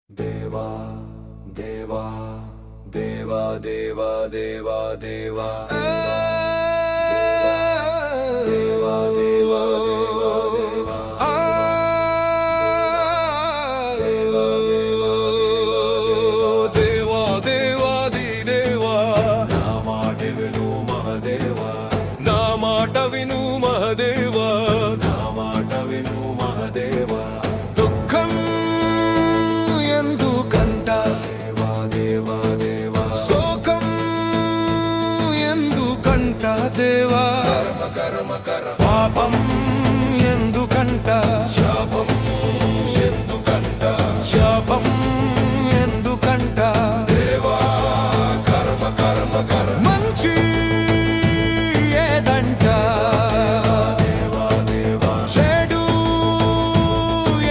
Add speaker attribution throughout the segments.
Speaker 1: దేవా దేవా దేవా దేవా దేవా దేవా దేవా దేవా దేవా దేవా దేవాది దేవా నా మాట విను మహదేవా నా మాట విను మహదేవా నా మాట విను మహదేవా దుఃఖం ఎందుకంట దేవా దేవా దేవా శోకం ఎందుకంట దేవా కర్మ కర్మ కర్మ పాపం ఎందుకంట శాపం ఎందుకంట శాపం ఎందుకంట దేవా కర్మ కర్మ కర్మ మంచి ఏదంట దేవా దేవా చెడు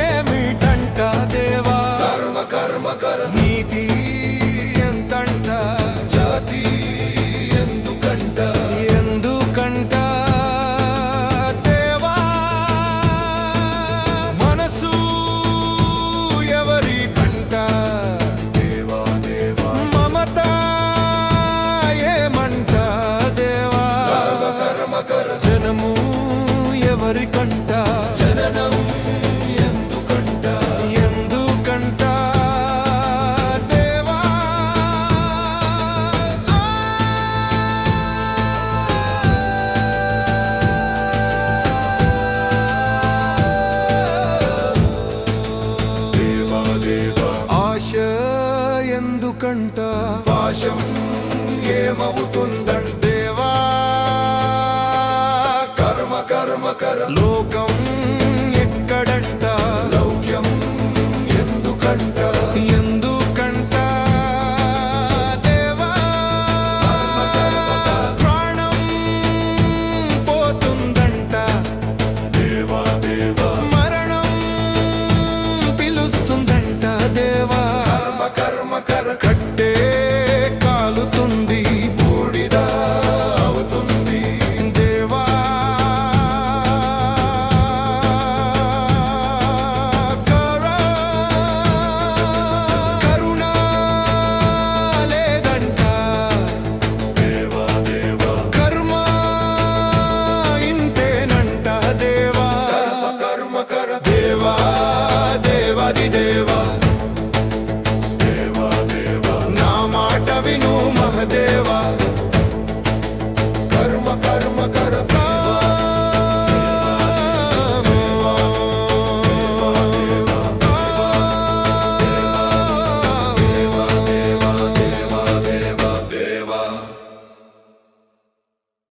Speaker 1: ఏమిటంట దేవా కర్మ కర్మ కర్మ నీతి ఎంతంట జాతి ఎందుకంట ఎందుకంట దేవా మనసు ఎవరి కంట దేవా దేవా మమత ఏమంట దేవా కర్మ కర్మ జనము ఎవరి కంట జననం ఎందుకంట ఎందుకంట దేవా దేవా దేవా ఆశ ఎందుకంట పాశం ఏమవుతుందంట దేవా కర్మ కర్మ కర్మ లోకం ఎక్కడంట లౌక్యం ఎందుకంట